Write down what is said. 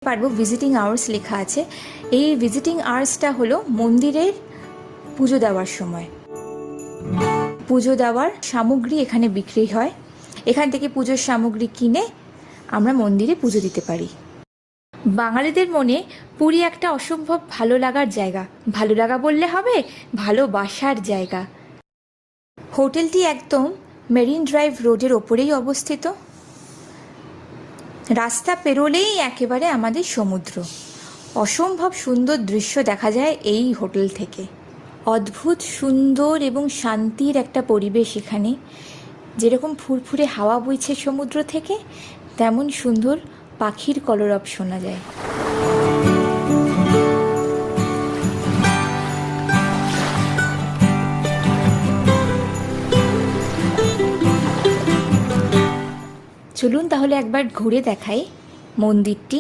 পারবো visiting hours লেখা আছে। এই ভিজিটিং আওয়ার্সটা হলো মন্দিরের পুজো দেওয়ার সময়। পুজো দেওয়ার সামগ্রী এখানে বিক্রি হয়, এখান থেকে পুজোর সামগ্রী কিনে আমরা মন্দিরে পুজো দিতে পারি। বাঙালিদের মনে পুরী একটা অসম্ভব ভালো লাগার জায়গা। ভালো লাগা বললে হবে, ভালোবাসার জায়গা। হোটেলটি একদম মেরিন ড্রাইভ রোডের ওপরেই অবস্থিত। রাস্তা পেরোলেই একেবারে আমাদের সমুদ্র। অসম্ভব সুন্দর দৃশ্য দেখা যায় এই হোটেল থেকে। অদ্ভুত সুন্দর এবং শান্তির একটা পরিবেশ এখানে। যেরকম ফুরফুরে হাওয়া বইছে সমুদ্র থেকে, তেমন সুন্দর পাখির কলরব শোনা যায়। চলুন তাহলে একবার ঘুরে দেখাই মন্দিরটি।